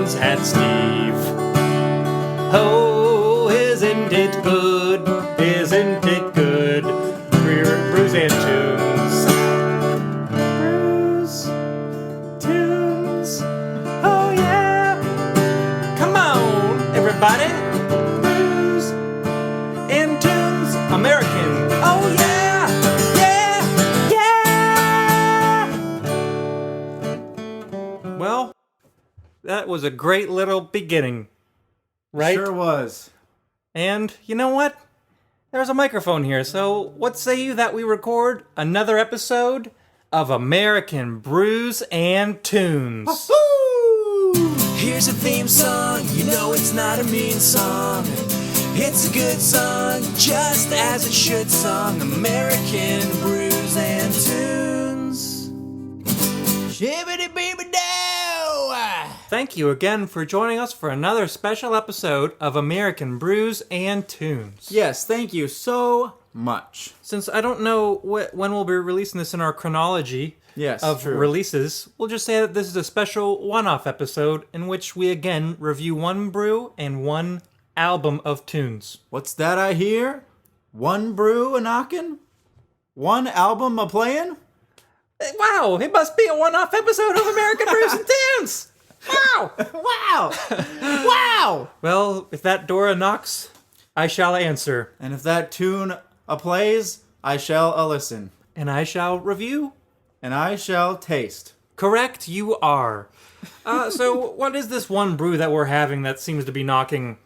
once had Steve. Oh, isn't it good? Isn't it good? Brews and tunes. Brews, tunes. Oh yeah. Come on, everybody. Brews and tunes. American. Oh yeah. Yeah. Yeah. Well, that was a great little beginning. Right? Sure was. And you know what? There's a microphone here, so what say you that we record another episode of American Brews and Tunes? Woo! Here's a theme song, you know it's not a mean song. It's a good song, just as it should song. American Brews and Tunes. Shibbity-beeby-dow! Thank you again for joining us for another special episode of American Brews and Tunes. Yes, thank you so much. Since I don't know when we'll be releasing this in our chronology of true. releases, we'll just say that this is a special one-off episode in which we again review one brew and one album of tunes. What's that I hear? One brew a-knockin'? One album a-playin'? Wow, it must be a one-off episode of American Brews and Tunes! Wow! Wow! Wow! Well, if that door knocks, I shall answer. And if that tune a-plays, I shall a-listen. And I shall review. And I shall taste. Correct, you are. So, what is this one brew that we're having that seems to be knocking?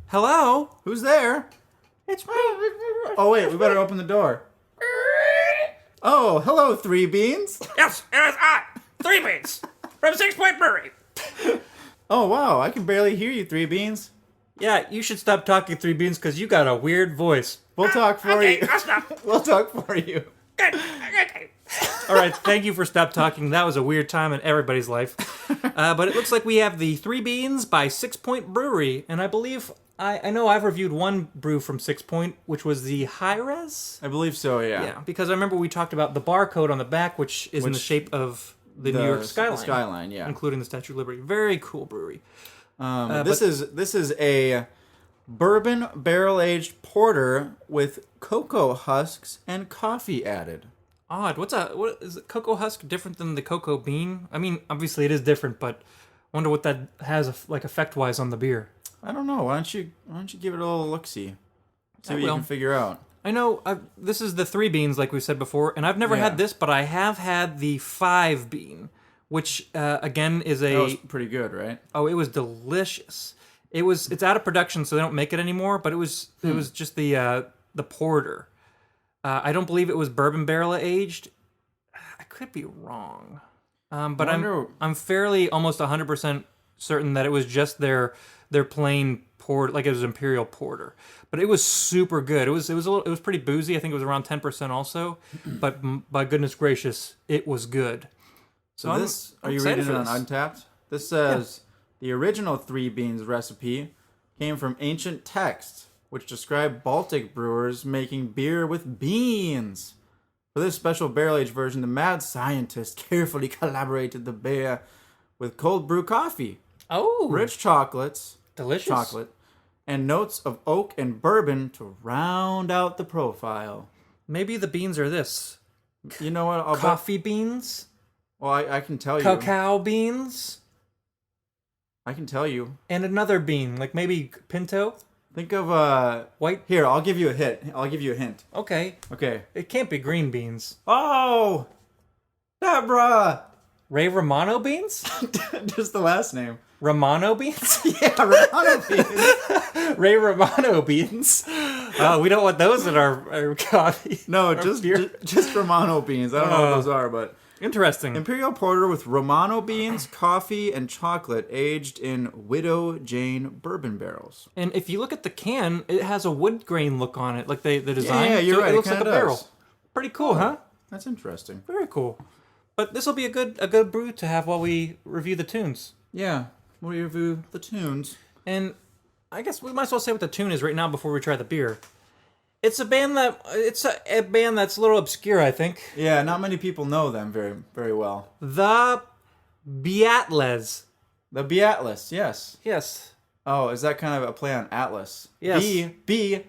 Hello? Who's there? It's me. Oh wait, we better open the door. Oh, hello, Three Beans. Yes, it is I, Three Beans, from Sixpoint Brewing. Oh wow, I can barely hear you, Three Beans. Yeah, you should stop talking, Three Beans, because you got a weird voice. We'll talk for Okay, you. I'll stop. We'll talk for you. Good. Okay. All right, thank you for stop talking. That was a weird time in everybody's life. But it looks like we have the Three Beans by Sixpoint Brewery, and I believe I know I've reviewed one brew from Sixpoint, which was the High Res. I believe so, yeah. Yeah, because I remember we talked about the barcode on the back, which is in the shape of the New York skyline. The skyline, yeah. Including the Statue of Liberty. Very cool brewery. This is a bourbon barrel-aged porter with cocoa husks and coffee added. Odd. What is it, cocoa husk different than the cocoa bean? I mean, obviously it is different, but I wonder what that has effect-wise on the beer. I don't know. Why don't you give it a little look-see? See what you will. can figure out. I know this is the 3 beans, like we said before, and I've never had this, but I have had the 5 bean, which again is That was pretty good, right? Oh, it was delicious. It's out of production, so they don't make it anymore. But it was just the porter. I don't believe it was bourbon barrel aged. I could be wrong, but I'm fairly almost 100% certain that it was just their plain port, like it was imperial porter. But it was super good. It was pretty boozy. I think it was around 10% also. But by goodness gracious, it was good. So are you reading it on Untapped? This says the original 3 beans recipe came from ancient texts, which describe Baltic brewers making beer with beans. For this special barrel-aged version, the mad scientist carefully collaborated the beer with cold brew coffee. Oh, Rich chocolates. delicious. Chocolate. And notes of oak and bourbon to round out the profile. Maybe the beans are this. You know what? Coffee beans? Well, I can tell you. Cacao beans? I can tell you. And another bean, like maybe pinto? Think of White? Here, I'll give you a hint. Okay. Okay. It can't be green beans. Oh! Deborah! Ray Romano beans? Just the last name. Romano beans? Yeah, Romano beans. Ray Romano beans? We don't want those in our coffee. No, Our just beer. just Romano beans. I don't know what those are, but Interesting. Imperial Porter with Romano beans, coffee, and chocolate aged in Widow Jane bourbon barrels. And if you look at the can, it has a wood grain look on it, like the design. Yeah, you're so right. It looks It like a kinda barrel. does. Pretty cool, huh? That's interesting. Very cool. But this will be a good brew to have while we review the tunes. Yeah, we'll review the tunes. And I guess we might as well say what the tune is right now before we try the beer. It's a band that's a little obscure, I think. Yeah, not many people know them very, very well. The Beatles. The Beatles, yes. Yes. Oh, is that kind of a play on Atlas? Yes. B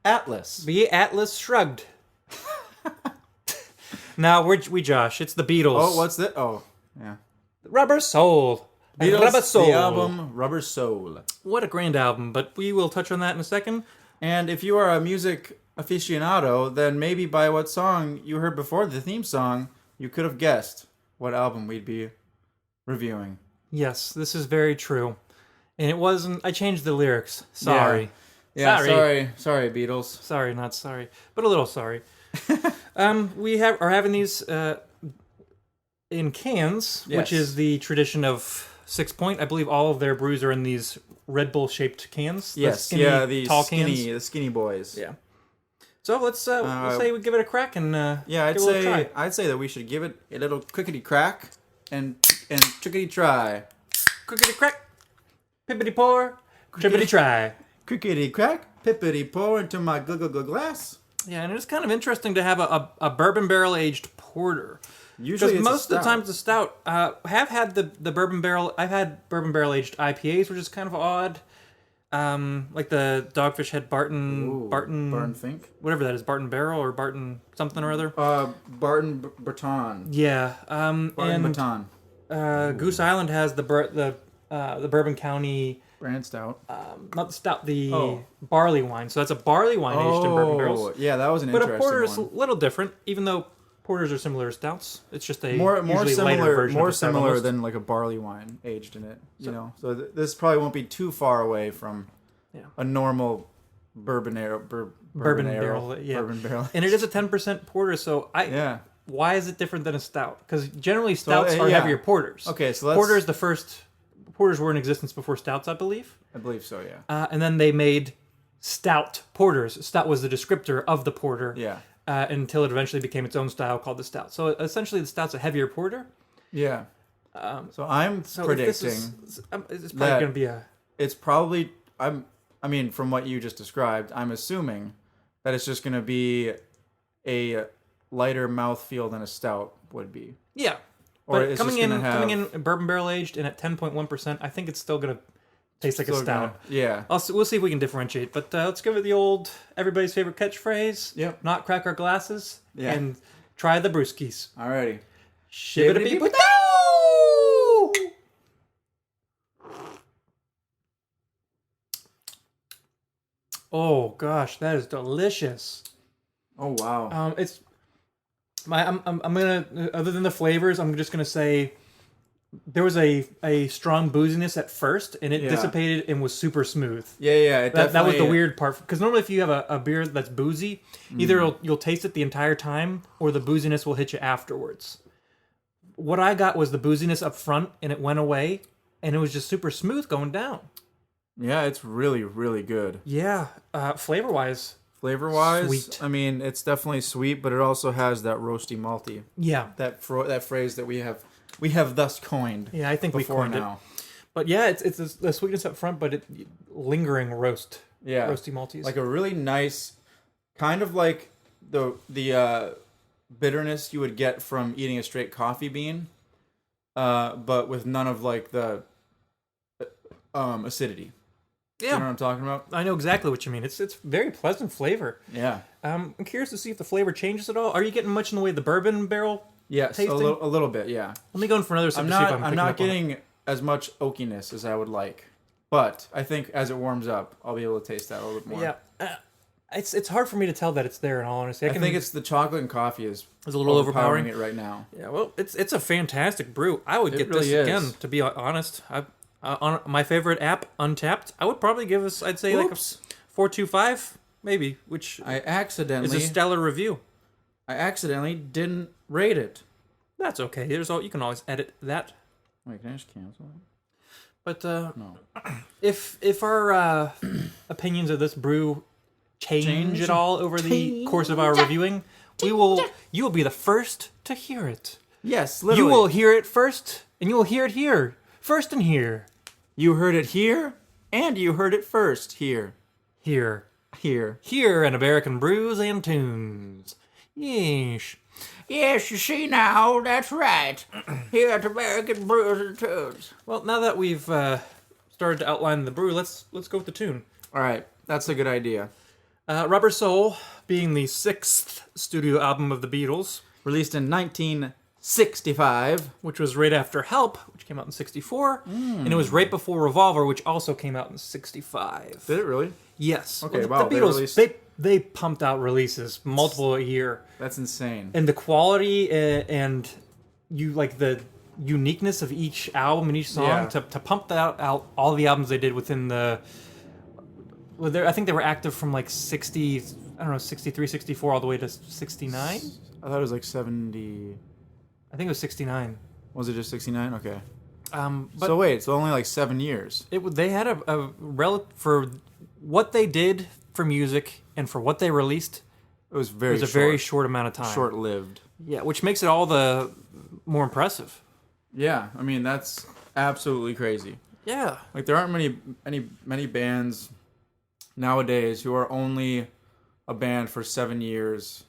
Atlas. The Atlas Shrugged. Now, we Josh. It's the Beatles. Oh, what's that? Oh, yeah. Rubber Soul. Beatles, Rubber Soul. the album Rubber Soul. What a grand album, but we will touch on that in a second. And if you are a music aficionado, then maybe by what song you heard before the theme song, you could have guessed what album we'd be reviewing. Yes, this is very true. And it wasn't... I changed the lyrics. Sorry. Yeah, sorry, Beatles. Sorry, not sorry. But a little sorry. We are having these in cans, Yes. which is the tradition of Sixpoint. I believe all of their brews are in these Red Bull shaped cans. Yes, skinny, the tall skinny, cans. the skinny boys. Yeah. So let's say we give it a crack and Yeah, give it a little try. I'd say that we should give it a little crickety crack and trickety try. Crickety crack, pippity pour, trippity try. Crickety crack, pippity pour into my glass. Yeah, and it's kind of interesting to have a bourbon barrel aged porter. Usually, Because it's most of the times the stout have had the bourbon barrel. I've had bourbon barrel aged IPAs, which is kind of odd. Like the Dogfish Head Barton Fink, whatever that is, Barton Barrel or Barton something or other. Barton Breton. Yeah. Barton And Breton. Goose Island has the Bourbon County, Brand stout. not the stout, the barley wine. So that's a barley wine aged in bourbon barrels. Yeah, that was an But a interesting porter is a one. little different, even though porters are similar to stouts. It's just a More usually similar, lighter version more of a stout similar almost. than like a barley wine aged in it. You know, so this probably won't be too far away from a normal bourbon barrel. Yeah. Bourbon barrel. And it is a 10% porter, so why is it different than a stout? Because generally stouts are heavier porters. Okay, so porters were in existence before stouts, I believe. I believe so, yeah. And then they made stout porters. Stout was the descriptor of the porter. Yeah. Until it eventually became its own style called the stout. So essentially, the stout's a heavier porter. Yeah. So I'm predicting it's probably going to be a... it's probably I mean, from what you just described, I'm assuming that it's just going to be a lighter mouthfeel than a stout would be. Yeah. Or But it's coming just in gonna have- bourbon barrel aged and at 10.1%, I think it's still going to taste like a stout. Yeah. We'll see if we can differentiate. But let's give it the old everybody's favorite catchphrase. Yep. Not crack our glasses. Yeah. And try the brewskis. Alrighty. Shibbity-beep-a-doo! Oh gosh, that is delicious. Oh wow. It's I'm gonna, other than the flavors, I'm just gonna say there was a strong booziness at first, and it dissipated and was super smooth. Yeah. That was the weird part, because normally if you have a beer that's boozy, either you'll taste it the entire time, or the booziness will hit you afterwards. What I got was the booziness up front, and it went away, and it was just super smooth going down. Yeah, it's really, really good. Yeah, flavor-wise. Flavor-wise, Sweet. I mean, it's definitely sweet, but it also has that roasty malty. Yeah. That phrase that we have thus coined. Yeah, I think we before coined now. it. But yeah, it's the sweetness up front, but lingering roast. Yeah. Roasty malties. Like a really nice, kind of like the bitterness you would get from eating a straight coffee bean, but with none of like the acidity. Yeah. You know what I'm talking about? I know exactly what you mean. It's very pleasant flavor. Yeah. I'm curious to see if the flavor changes at all. Are you getting much in the way of the bourbon barrel? Yes, tasting? a little bit, yeah. Let me go in for another sip I'm to see if I'm not picking up on it. getting as much oakiness as I would like, but I think as it warms up, I'll be able to taste that a little bit more. Yeah. It's hard for me to tell that it's there, in all honesty. I think it's the chocolate and coffee is a little overpowering it right now. Yeah, well, it's a fantastic brew. I would get really this is. again, to be honest. On my favorite app, Untapped, I would probably give us, I'd say, like a 4.25, maybe, which I is accidentally a stellar review. didn't rate it. That's okay. You can always edit that. Wait, can I just cancel it? But No. if our opinions of this brew change at all over the course of our reviewing, you will be the first to hear it. Yes, literally. You will hear it first, and you will hear it here, first and here, You heard it here, and you heard it first here. here, Here. here in American Brews and Tunes. Yes. Yes, you see now, that's right. Here at American Brewers and Tunes. Well, now that we've started to outline the brew, let's go with the tune. All right, that's a good idea. Rubber Soul, being the 6th studio album of the Beatles, Released in 1965. which was right after Help, which came out in 64, and it was right before Revolver, which also came out in 65. Did it really? Yes. Okay, the wow, they Beatles, released- they pumped out releases, multiple a year. That's insane. And the quality and you like the uniqueness of each album and each song Yeah. to pump that out all the albums they did within the I think they were active from like 60, I don't know, 63, 64 all the way to 69. I thought it was like 70. I think it was 69. Was it just 69? Okay. But So wait, so only like 7 years. they had a for what they did for music and for what they released. It was It very was a very short amount of time. short-lived. Yeah, which makes it all the more impressive. Yeah, I mean that's absolutely crazy. Yeah. Like there aren't many bands nowadays who are only a band for 7 years,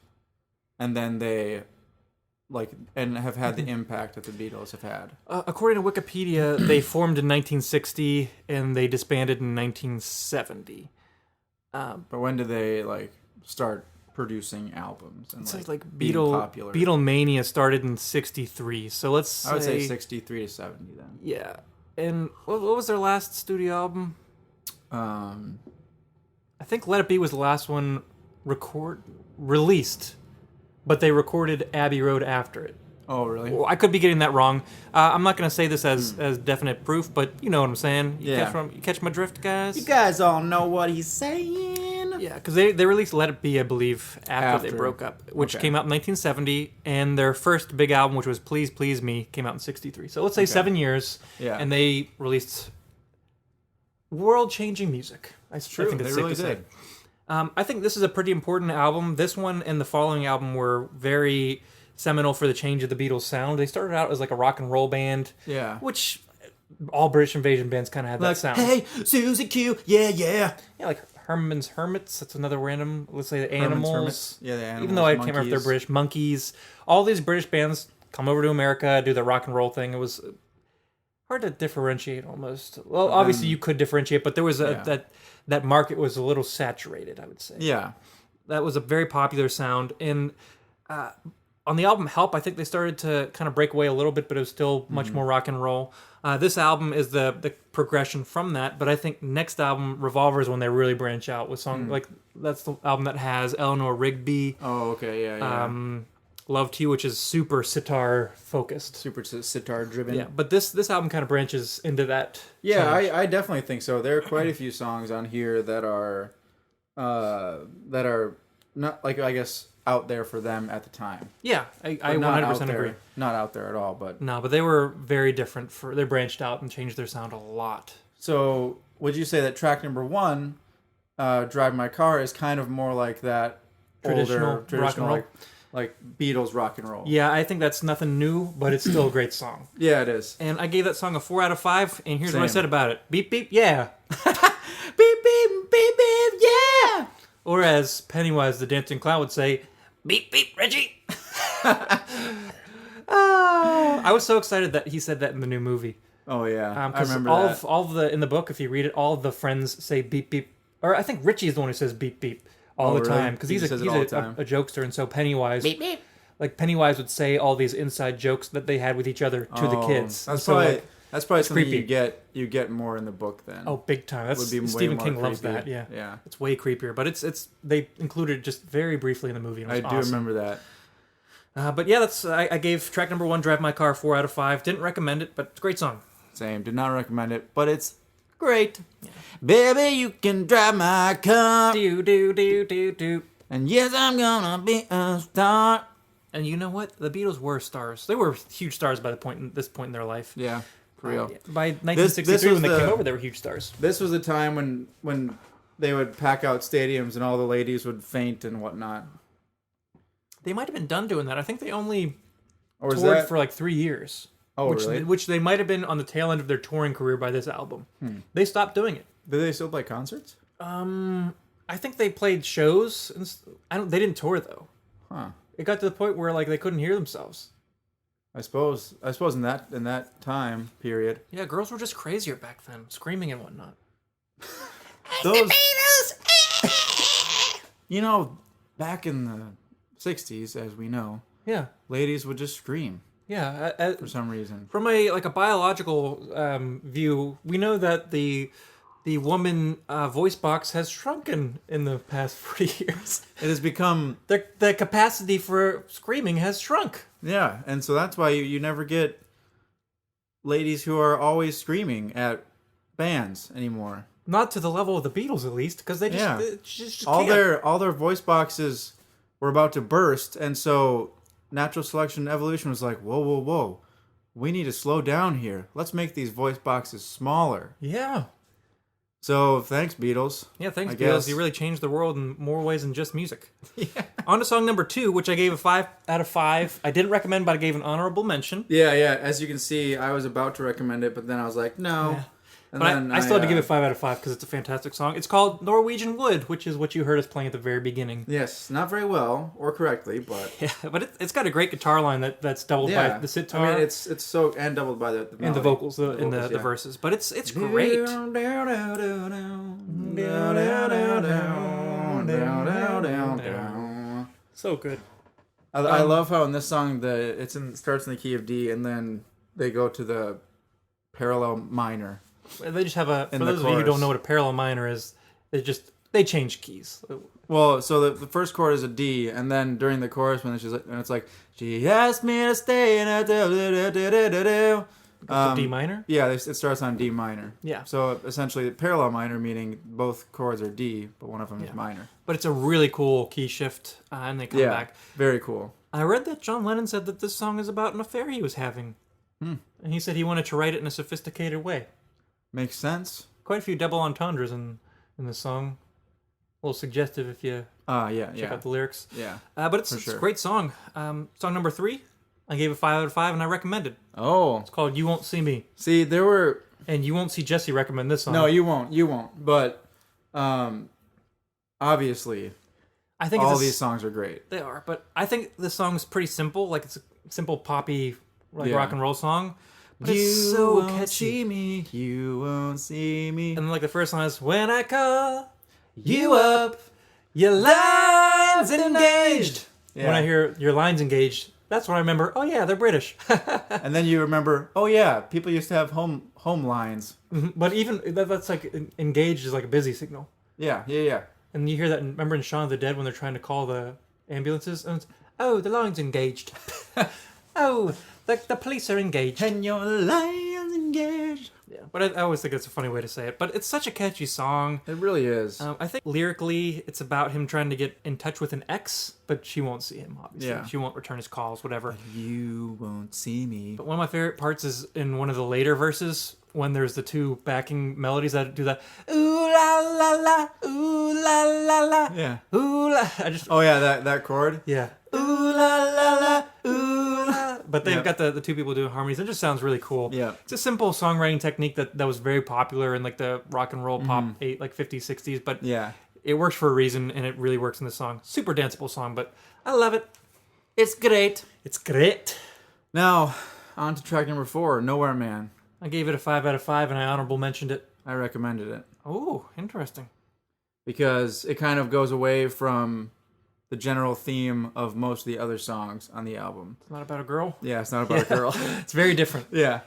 and then they and have had the impact that the Beatles have had. According to Wikipedia, they formed in 1960 and they disbanded in 1970. But when did they start producing albums and It says like being popular? Beatlemania started in 63. So let's say, I would say 63 to 70 then. Yeah. And what was their last studio album? I think Let It Be was the last one released, but they recorded Abbey Road after it. Oh, really? Well, I could be getting that wrong. I'm not going to say this as definite proof, but you know what I'm saying. Yeah. You catch my drift, guys? You guys all know what he's saying. Yeah, because they released Let It Be, I believe, after they broke up, which Okay. came out in 1970, and their first big album, which was Please Please Me, came out in 63. So let's say 7 years, Yeah. and they released world-changing music. It's true. I think it's They safe really to say. did. I think this is a pretty important album. This one and the following album were very seminal for the change of the Beatles' sound. They started out as like a rock and roll band, Yeah. which all British invasion bands kind of had that sound. Hey, Susie Q, yeah, yeah. Yeah, like Herman's Hermits. That's another random. Let's say the Herman's Animals. Hermits. Yeah, the Animals. Even though I can't remember if they're Monkees. British. Monkeys. All these British bands come over to America, do the rock and roll thing. It was hard to differentiate almost. Well, obviously you could differentiate, but there was that market was a little saturated, I would say. Yeah. That was a very popular sound. And on the album Help, I think they started to kind of break away a little bit, but it was still much more rock and roll. This album is the progression from that, but I think next album, Revolver, is when they really branch out with songs like that's the album that has Eleanor Rigby, Oh, okay, yeah. Love to You, which is super sitar focused. Super sitar driven. Yeah, but this album kind of branches into that. Yeah, change. I definitely think so. There are quite a few songs on here that are not like I guess out there for them at the time. Yeah, I But not 100% out there- agree. Not out there at all, but No, but they were very different. They branched out and changed their sound a lot. so would you say that track number 1, Drive My Car, is kind of more like that Traditional rock and roll? like Beatles rock and roll? Yeah, I think that's nothing new, but it's still a great song. Yeah, it is. And I gave that song a 4 out of 5, and here's what I Same. said about it. Beep, beep, yeah. Beep beep beep beep, yeah. Or as Pennywise the Dancing Clown would say, beep, beep, Reggie. I was so excited that he said that in the new movie. Oh yeah, I 'Cause remember all that. of the in the book, if you read it, all of the friends say beep, beep. Or I think Richie is the one who says beep, beep all Oh, the really? time. Because He he's says it all the time. a jokester, and so Pennywise... Beep, beep. Like Pennywise would say all these inside jokes that they had with each other to the kids. That's So, probably like, something creepy. you get more in the book then. oh, big time. That's Would be way Stephen more King loves creepy. that. Yeah, Yeah. it's way creepier. But it's they included it just very briefly in the movie. And it I was do awesome. remember that. But yeah, that's I gave track number 1, Drive My Car, 4 out of 5. Didn't recommend it, but it's a great song. Same. Did not recommend it, but it's great. Yeah. Baby, you can drive my car. Do do do do do. And yes, I'm gonna be a star. And you know what? The Beatles were stars. They were huge stars by this point in their life. Yeah, for real. By 1963, this was when they the- came over, they were huge stars. This was the time when they would pack out stadiums and all the ladies would faint and whatnot. They might have been done doing that. I think they only Or was toured that for like 3 years. Oh, which, really? which they might have been on the tail end of their touring career by this album. They stopped doing it. Did they still play concerts? I think they played shows. And they didn't tour though. Huh. it got to the point where like they couldn't hear themselves. I suppose in that time period. Yeah, girls were just crazier back then, screaming and whatnot. Those you know, back in the 60s, as we know, Yeah. ladies would just scream Yeah, for some reason. from a biological view, we know that the woman voice box has shrunken in the past 40 years. It has become The capacity for screaming has shrunk. yeah, and so that's why you never get ladies who are always screaming at bands anymore. Not to the level of the Beatles, at least, because they just, Yeah. they just All can't. their voice boxes were about to burst, and so natural selection and evolution was like, whoa, we need to slow down here. Let's make these voice boxes smaller. Yeah. So thanks, Beatles. Yeah, thanks, I Beatles. guess. You really changed the world in more ways than just music. Yeah. On to song number 2, which I gave a 5 out of 5. I didn't recommend, but I gave an honorable mention. Yeah. As you can see, I was about to recommend it, but then I was like, no. Yeah. And But then I still had to give it 5 out of 5 because it's a fantastic song. It's called Norwegian Wood, which is what you heard us playing at the very beginning. Yes, not very well or correctly, but Yeah, but it's got a great guitar line that's doubled by the sitar. I mean, it's so and doubled by the and the melody. vocals, the vocals, yeah. verses. But it's great. So good. I love how in this song starts in the key of D and then they go to the parallel minor. They just have for In the those of you who chorus. don't know what a parallel minor is, they change keys. Well, so the first chord is a D, and then during the chorus when it's like she asked me to stay in a D minor. Yeah, it starts on D minor. Yeah. So essentially, parallel minor meaning both chords are D, but one of them is minor. But it's a really cool key shift, and they come Yeah, back. very cool. I read that John Lennon said that this song is about an affair he was having. And he said he wanted to write it in a sophisticated way. Makes sense. Quite a few double entendres in the song. A little suggestive if you check out the lyrics. Yeah. But it's sure. a great song. Song number 3, I gave it 5 out of 5, and I recommend it. Oh, It's called You Won't See Me. see, there were And you won't see Jesse recommend this song. no, you won't. But obviously, I think all it's these songs are great. They are, but I think this song's pretty simple. Like, it's a simple poppy Yeah. rock and roll song. But You it's so won't catchy. see me. You won't see me. And like the first line is, when I call you up, your line's engaged. Yeah. When I hear your line's engaged, that's when I remember, oh yeah, they're British. And then you remember, oh yeah, people used to have home lines. But even, that's like, engaged is like a busy signal. Yeah. And you hear that, remember in Shaun of the Dead when they're trying to call the ambulances? And it's, oh, the line's engaged. Oh, the police are engaged. And your line's engaged. Yeah, but I always think it's a funny way to say it. But it's such a catchy song. It really is. I think lyrically, it's about him trying to get in touch with an ex, but she won't see him, obviously. Yeah. She won't return his calls, whatever. You won't see me. But one of my favorite parts is in one of the later verses when there's the two backing melodies that do that. Ooh la la la, ooh la la la, Yeah. ooh la. Oh yeah, that chord. Yeah. Ooh la la la, ooh la. But they've Yep. got the two people doing harmonies. It just sounds really cool. Yeah. It's a simple songwriting technique that was very popular in like the rock and roll pop 50s, 60s. But Yeah. it works for a reason, and it really works in this song. Super danceable song, but I love it. It's great. It's great. Now, on to track number 4, Nowhere Man. I gave it a 5 out of 5, and I honorable mentioned it. I recommended it Oh, interesting. because it kind of goes away from the general theme of most of the other songs on the album. It's not about a girl. Yeah, it's not about a girl. It's very different. Yeah.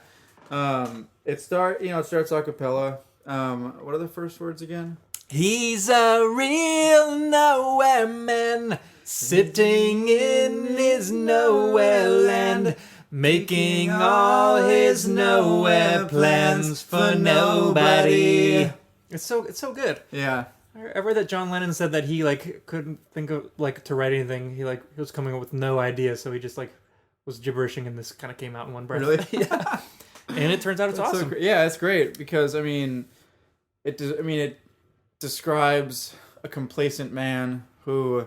It starts a cappella. What are the first words again? He's a real nowhere man, sitting in his nowhere land, making all his nowhere plans for nobody. It's so good. Yeah. I read that John Lennon said that he like couldn't think of like to write anything. He was coming up with no idea, so he just like was gibberishing, and this kind of came out in one breath. Really? Yeah. And it turns out it's awesome. Yeah, it's great because it describes a complacent man who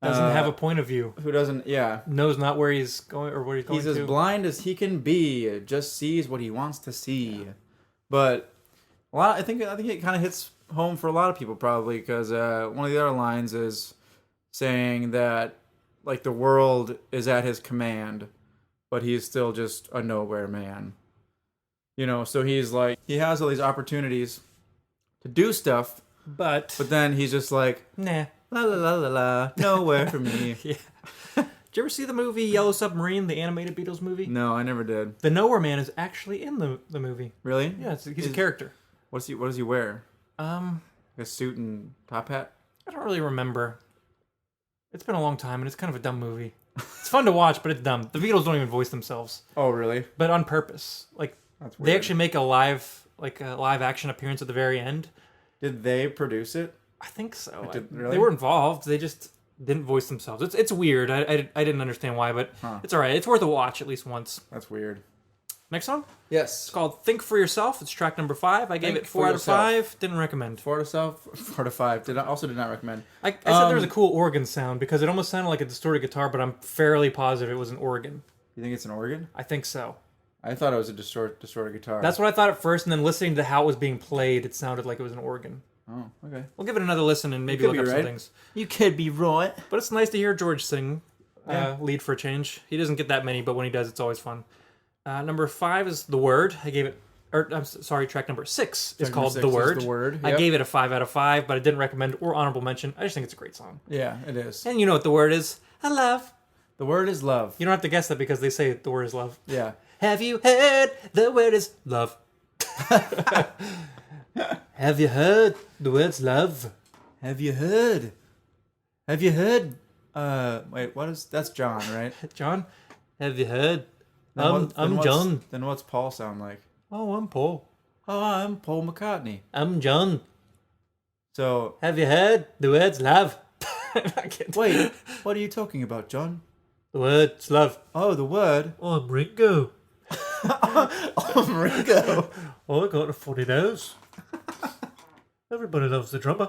Doesn't have a point of view. who doesn't. Yeah. Knows not where he's going or where he's going He's to. as blind as he can be. Just sees what he wants to see. Yeah. But I think it kind of hits home for a lot of people probably because one of the other lines is saying that like the world is at his command, but he's still just a nowhere man. You know, so he's like, he has all these opportunities to do stuff, but then he's just like, nah, la la la la la, nowhere for me. yeah. Did you ever see the movie Yellow Submarine, the animated Beatles movie? No, I never did. The Nowhere Man is actually in the movie. Really? Yeah, he's a character. What does he wear? A suit and top hat? I don't really remember. It's been a long time, and it's kind of a dumb movie. It's fun to watch, but it's dumb. The Beatles don't even voice themselves. Oh, really? But on purpose. Like, That's weird. they actually make a live action appearance at the very end. Did they produce it? I think so. Really? They were involved. They just didn't voice themselves. It's weird. I didn't understand why, but it's all right. It's worth a watch at least once. That's weird. Next song? Yes. It's called Think For Yourself. It's track number 5. I gave it 4 out of 5. Didn't recommend. 4 out of 5. Did not recommend. I said there was a cool organ sound because it almost sounded like a distorted guitar, but I'm fairly positive it was an organ. You think it's an organ? I think so. I thought it was a distorted guitar. That's what I thought at first, and then listening to how it was being played, it sounded like it was an organ. Oh, okay. We'll give it another listen and maybe look up some things. You could be right. But it's nice to hear George sing lead for a change. He doesn't get that many, but when he does, it's always fun. Number 5 is The Word. I gave it... track number 6 is called The Word. The Word. I Yep. gave it a 5 out of 5, but I didn't recommend or honorable mention. I just think it's a great song. Yeah, it is. And you know what The Word is? I love. The word is love. You don't have to guess that because they say the word is love. Yeah. Have you heard the word is love? Have you heard the word's love? Have you heard? Have you heard? Wait, what is... That's John, right? John, have you heard? Then I'm John. Then what's Paul sound like? Oh, I'm Paul. Oh, I'm Paul McCartney. I'm John. So... Have you heard the word's love? Wait, what are you talking about, John? The word's love. Oh, the word? Oh, I'm Ringo. I'm Ringo. Oh, I got a funny nose. Everybody loves the drummer.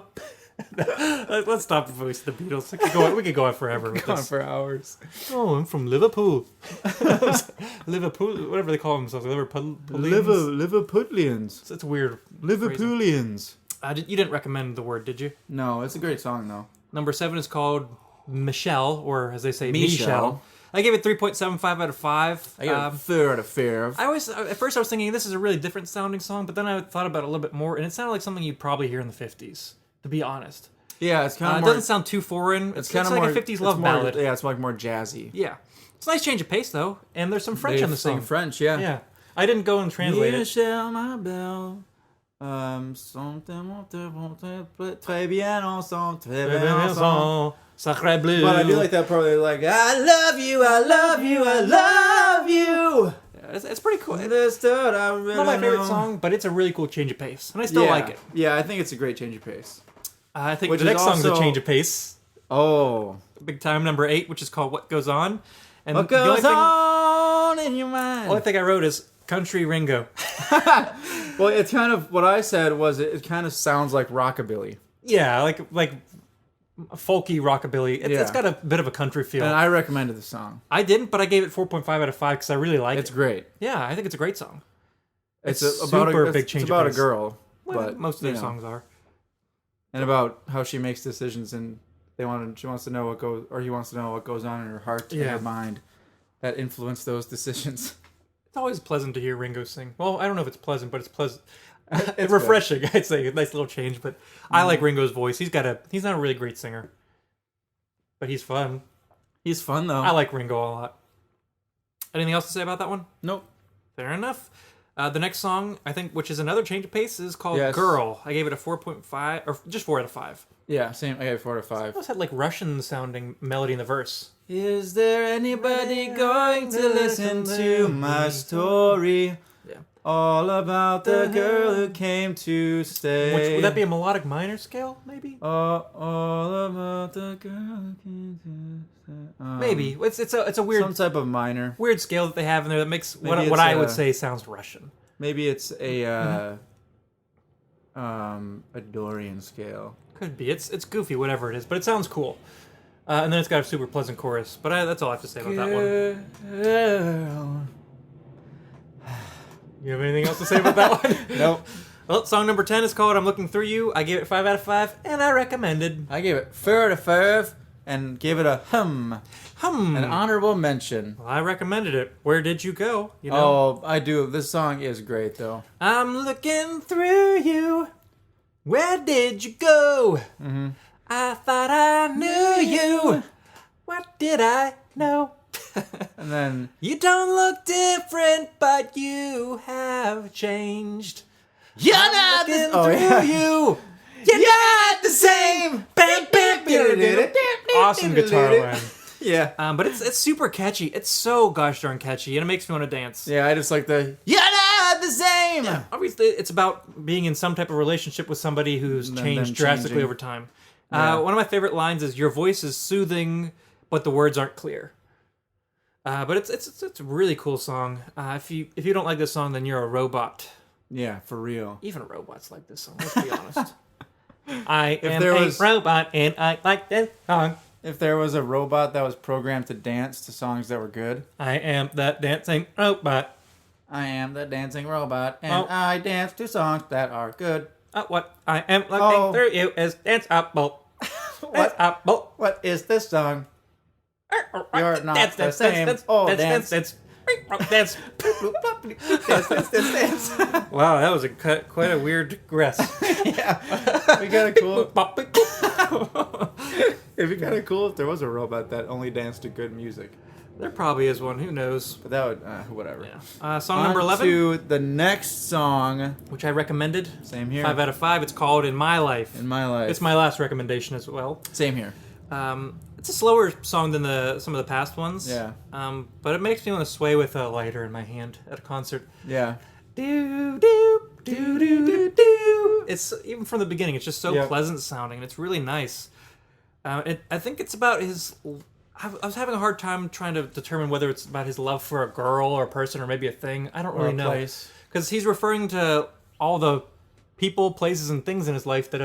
Let's stop the voice of the Beatles. We could go on forever with this. For hours. Oh, I'm from Liverpool. Liverpool, whatever they call themselves. Liverpudlians. It's weird. Liverpoolians. You didn't recommend The Word, did you? No, it's a great song, though. Number 7 is called Michelle, or as they say, Michelle. Michelle. I gave it 3.75 out of 5. I got a 4 out of 5. At first I was thinking this is a really different sounding song, but then I thought about it a little bit more, and it sounded like something you'd probably hear in the 50s, to be honest. Yeah, it's kind of It more... doesn't sound too foreign. It's kind of more, like a 50s love ballad. Yeah, it's like more jazzy. Yeah. It's a nice change of pace, though, and there's some French in the song. French, yeah. Yeah. I didn't go and translate it. Michel, ma belle. Très bien ensemble, très bien ensemble. Sacré bleu. But I do like that part where they're like, I love you, I love you, I love you. Yeah, it's pretty cool. It's not my favorite song, but it's a really cool change of pace, and I still like it. Yeah, I think it's a great change of pace. I think Which the next is song's a also- change of pace. Oh. Big time, number 8, which is called What Goes On. And What the only goes on in your mind? only thing I wrote is Country Ringo. Well, it's kind of, what I said was it kind of sounds like rockabilly. Yeah, like folky rockabilly. It's Yeah. got a bit of a country feel. And I recommended the song. I didn't, but I gave it 4.5 out of 5 because I really like It's it. great. Yeah, I think it's a great song. It's super about big change It's of about a pace. girl, Well, but most of their you know, songs are. and about how she makes decisions, and she wants to know what goes, or he wants to know what goes on in her heart and Yeah. her mind that influence those decisions. It's always pleasant to hear Ringo sing. Well, I don't know if it's pleasant, but it's pleasant. It's It's refreshing, I'd say. A nice little change, but I like Ringo's voice. He's not a really great singer, but he's fun. He's fun though. I like Ringo a lot. Anything else to say about that one? Nope. Fair enough. The next song, I think, which is another change of pace, is called Yes. Girl. I gave it a 4.5, or just 4 out of 5. Yeah, same. I gave 4 out of It 5. almost had like Russian-sounding melody in the verse. Is there anybody going to listen to my story? Yeah. All about the girl who came to stay. Would that be a melodic minor scale, maybe? All about the girl who came to stay. Maybe. It's a weird Some type of minor. weird scale that they have in there that makes what Maybe it's I would say sounds Russian. Maybe it's a Dorian scale. Could be. It's goofy, whatever it is, but it sounds cool. And then it's got a super pleasant chorus. But that's all I have to say about that one. Girl. You have anything else to say about that one? Nope. Well, song number 10 is called I'm Looking Through You. I gave it 5 out of 5, and I recommended. I gave it 4 out of 5. and gave it a an honorable mention. Well, I recommended it. Where did you go? You know? Oh, I do. This song is great, though. I'm looking through you. Where did you go? Mm-hmm. I thought I knew you. What did I know? And then You don't look different, but you have changed. you're I'm not looking the through you. You're not the same. Bam, bam, awesome guitar line. Yeah. But it's super catchy. It's so gosh darn catchy, and it makes me want to dance. Yeah, I just like the you're not the same. Yeah. Obviously, it's about being in some type of relationship with somebody who's changed drastically changing. over time. Yeah. One of my favorite lines is, "Your voice is soothing, but the words aren't clear." But it's a really cool song. If you don't like this song, then you're a robot. Yeah, for real. Even robots like this song. Let's be honest. I am there a was- robot, and I like this song. If there was a robot that was programmed to dance to songs that were good, I am that dancing robot. I am the dancing robot, and Oh. I dance to songs that are good. What I am looking Oh. through you is danceable. What? Danceable. What is this song? You're not Dance, the dance, same. dance, Oh, dance, dance. dance. Dance. Wow, that was quite a weird digress. Yeah. We got a cool. It'd be kind of cool if there was a robot that only danced to good music. There probably is one. Who knows? But that would, whatever. Yeah. Song number 11, To the next song. which I recommended. Same here. 5 out of 5. It's called "In My Life." In my life. It's my last recommendation as well. Same here. It's a slower song than some of the past ones. Yeah. But it makes me want to sway with a lighter in my hand at a concert. Yeah. Do do do do do do. It's even from the beginning. It's just so Yep. pleasant sounding. It's really nice. I think it's about his. I was having a hard time trying to determine whether it's about his love for a girl or a person or maybe a thing. I don't Or really a know, place. because he's referring to all the people, places, and things in his life that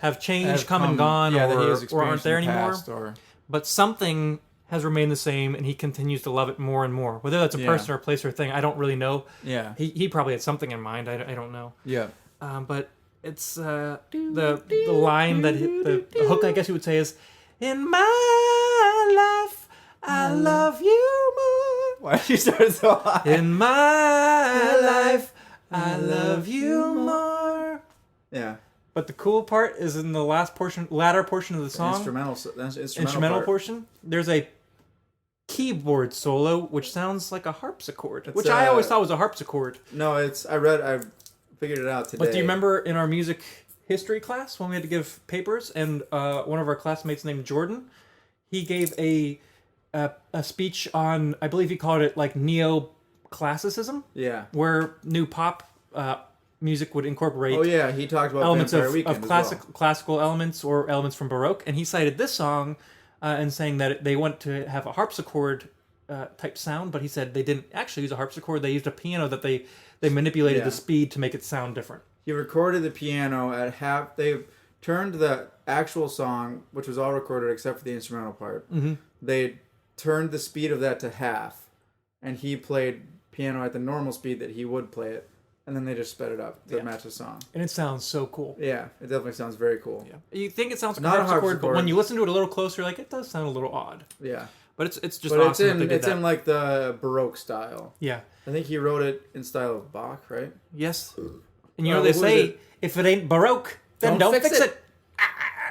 have changed, come and gone, yeah, that he or, has or aren't experienced there in the anymore. past, or But something has remained the same, and he continues to love it more and more. Whether that's a Yeah. person or a place or a thing, I don't really know. yeah, He probably had something in mind. I don't know. yeah, But it's the line that the hook, I guess you would say, is, "In my life, I love you more. Why did you start so high? In my life, I love you more." Yeah, But the cool part is in the latter portion of the the song, instrumental part. portion. There's a keyboard solo which sounds like a harpsichord, It's, which I always thought was a harpsichord. No, I figured it out today. But do you remember in our music history class when we had to give papers, and one of our classmates named Jordan, he gave a speech on, I believe he called it like neo-classicism, Yeah. where new pop music would incorporate Oh yeah, he talked about elements Vampire of Weekend classical elements or elements from Baroque, and he cited this song and saying that they want to have a harpsichord type sound, but he said they didn't actually use a harpsichord; they used a piano that they manipulated Yeah. the speed to make it sound different. He recorded the piano at half. They turned the actual song, which was all recorded except for the instrumental part. Mm-hmm. They turned the speed of that to half, and he played piano at the normal speed that he would play it, and then they just sped it up to match the song. And it sounds so cool. Yeah, it definitely sounds very cool. Yeah. You think it sounds like Not a a harpsichord, but harpsichord. when you listen to it a little closer, like it does sound a little odd. Yeah, But it's just but awesome that they did it's that. in like the Baroque style. Yeah. I think he wrote it in style of Bach, right? Yes. And you know who they is say, it? if it ain't Baroque, then don't fix it.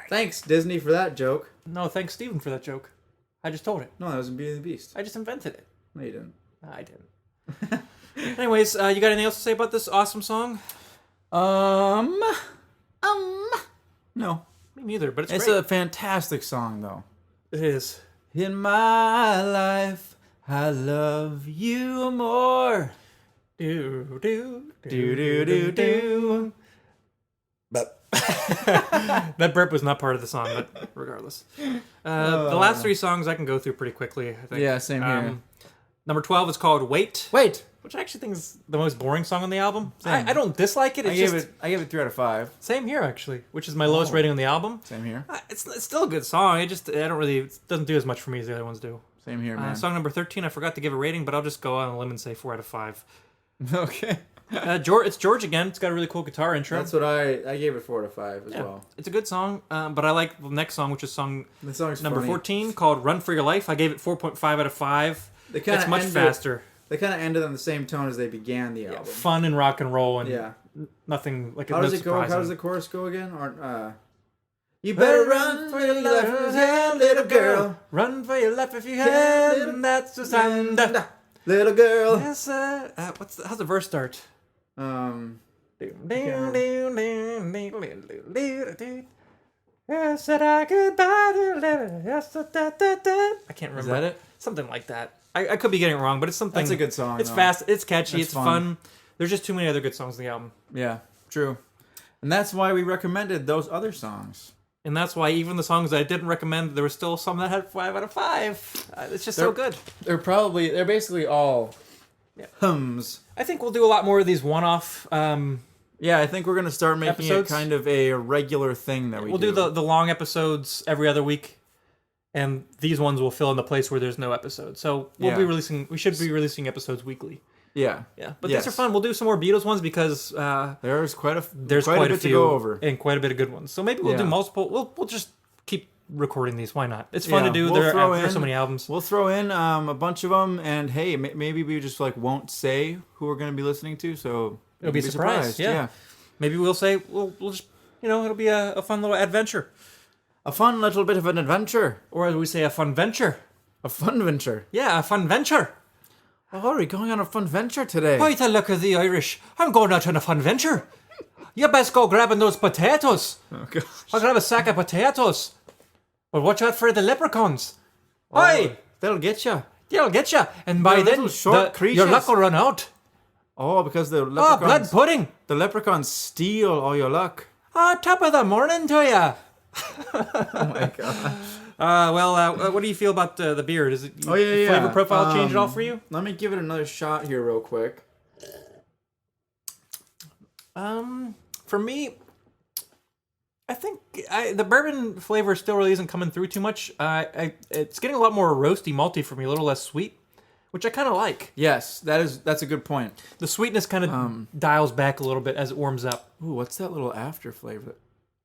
Thanks, Disney, for that joke. No, thanks, Steven, for that joke. I just told it. No, that was in Beauty and the Beast. I just invented it. No, you didn't. I didn't. Anyways, you got anything else to say about this awesome song? No. Me neither, but It's great. a fantastic song, though. It is. In my life, I love you more. Do do Do do do do. But that burp was not part of the song, but regardless. The last three songs I can go through pretty quickly, I think. Yeah, same here. Number 12 is called Wait, Wait, which I actually think is the most boring song on the album. Same. I don't dislike it. I It's gave it 3 out of 5. same here, actually, which is my lowest rating on the album. Same here. It's still a good song. It doesn't do as much for me as the other ones do. Same here, man. Song number 13, I forgot to give a rating, but I'll just go on a limb and say 4 out of 5. Okay. It's George again. It's got a really cool guitar intro. That's what I gave it 4 out of 5 as well. It's a good song, but I like the next song, which is The song's number funny. 14, called "Run for Your Life." I gave it 4.5 out of 5. It's much faster. They kind of ended on the same tone as they began the album. Fun and rock and roll, and nothing like. How does it go? How does the chorus go again? You better run for your life if you can, little girl. Run for your life if you can, and that's the sound. Little girl. Yes, how's the verse start? Said I goodbye to I can't remember. Is that it? Something like that. I could be getting it wrong, but it's something. That's a good song. It's fast. It's catchy. It's fun. fun. There's just too many other good songs in the album. Yeah, true. And that's why we recommended those other songs. And that's why even the songs that I didn't recommend, there were still some that had 5 out of 5. It's just so good. They're basically all hums. I think we'll do a lot more of these one-off. Yeah, I think we're gonna start making episodes. it kind of a regular thing that We'll do the long episodes every other week, and these ones will fill in the place where there's no episode. So we'll be releasing. We should be releasing episodes weekly. Yeah. But these are fun. We'll do some more Beatles ones because there's quite a bit to go over, and quite a bit of good ones. So maybe we'll do multiple. We'll just keep recording these. Why not? It's fun to do. There's so many albums. We'll throw in a bunch of them, and hey, maybe we just won't say who we're going to be listening to, so it'll be surprised. Yeah. Maybe we'll say we'll just it'll be a fun little adventure, a fun little bit of an adventure, or as we say, a fun venture. A fun venture. Yeah, a fun venture. Oh, are we going on a fun venture today? Why the look of the Irish? I'm going out on a fun venture. You best go grabbing those potatoes. Oh, gosh. I'll grab a sack of potatoes. But watch out for the leprechauns. Oh, Oi! They'll get you. They'll get you. And by then, your luck will run out. Oh, because the leprechauns... Oh, blood pudding. The leprechauns steal all your luck. Top of the morning to you. Oh, my gosh. What do you feel about the beer? Does it flavor profile change at all for you? Let me give it another shot here real quick. For me, I think the bourbon flavor still really isn't coming through too much. It's getting a lot more roasty, malty for me, a little less sweet, which I kind of like. Yes, that's a good point. The sweetness kind of dials back a little bit as it warms up. Ooh, what's that little after flavor?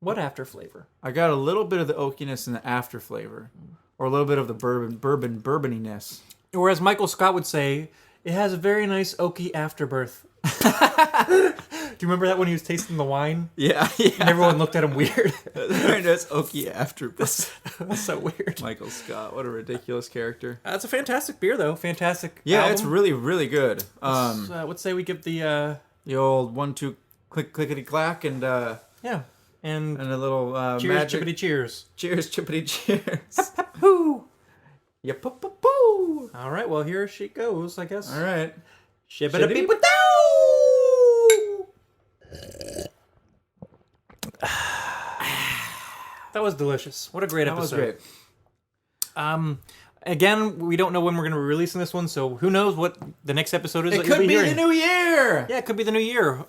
What after flavor? I got a little bit of the oakiness in the after flavor, or a little bit of the bourboniness. Or as Michael Scott would say, it has a very nice oaky afterbirth. Do you remember that when he was tasting the wine? Yeah. And everyone looked at him weird. Very nice oaky afterbirth. That's so weird. Michael Scott, what a ridiculous character. It's a fantastic beer, though. Fantastic. Yeah, album. It's really, really good. Let's say we give the old 1-2 clickety clack and and a little cheers, magic. chippity cheers. Cheers, chippity cheers. Hoo! Yeah, poo. All right, well here she goes, I guess. All right. Shibbity beep. That was delicious. What a great episode. That was great. Again, we don't know when we're going to be releasing this one, so who knows what the next episode is. It could be the new year. Yeah, it could be the new year.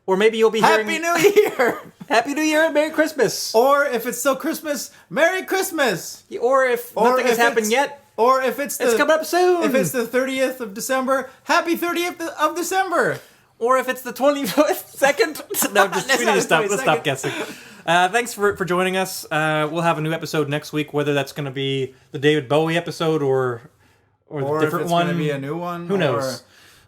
Or maybe you'll be Happy New Year! Happy New Year and Merry Christmas! Or if it's still Christmas, Merry Christmas! Or if nothing has happened yet, or if it's coming up soon! If it's the 30th of December, Happy 30th of December! Or if it's the 22nd? No, we need to stop. Let's stop guessing. Thanks for joining us. We'll have a new episode next week, whether that's going to be the David Bowie episode or the different if it's one. Going to be a new one. Who knows?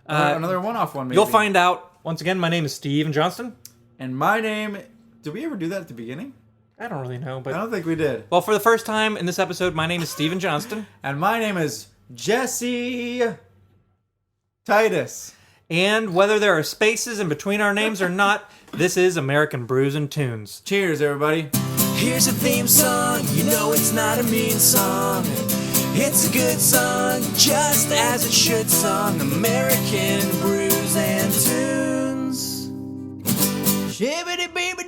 Or another one-off one, maybe. You'll find out. Once again, my name is Steven Johnston. And my name... Did we ever do that at the beginning? I don't really know, but... I don't think we did. Well, for the first time in this episode, my name is Steven Johnston. And my name is Jesse Titus. And whether there are spaces in between our names or not, this is American Brews and Tunes. Cheers, everybody. Here's a theme song, you know it's not a mean song. It's a good song, just as it should song. American Brews and Tunes. Shibbity baby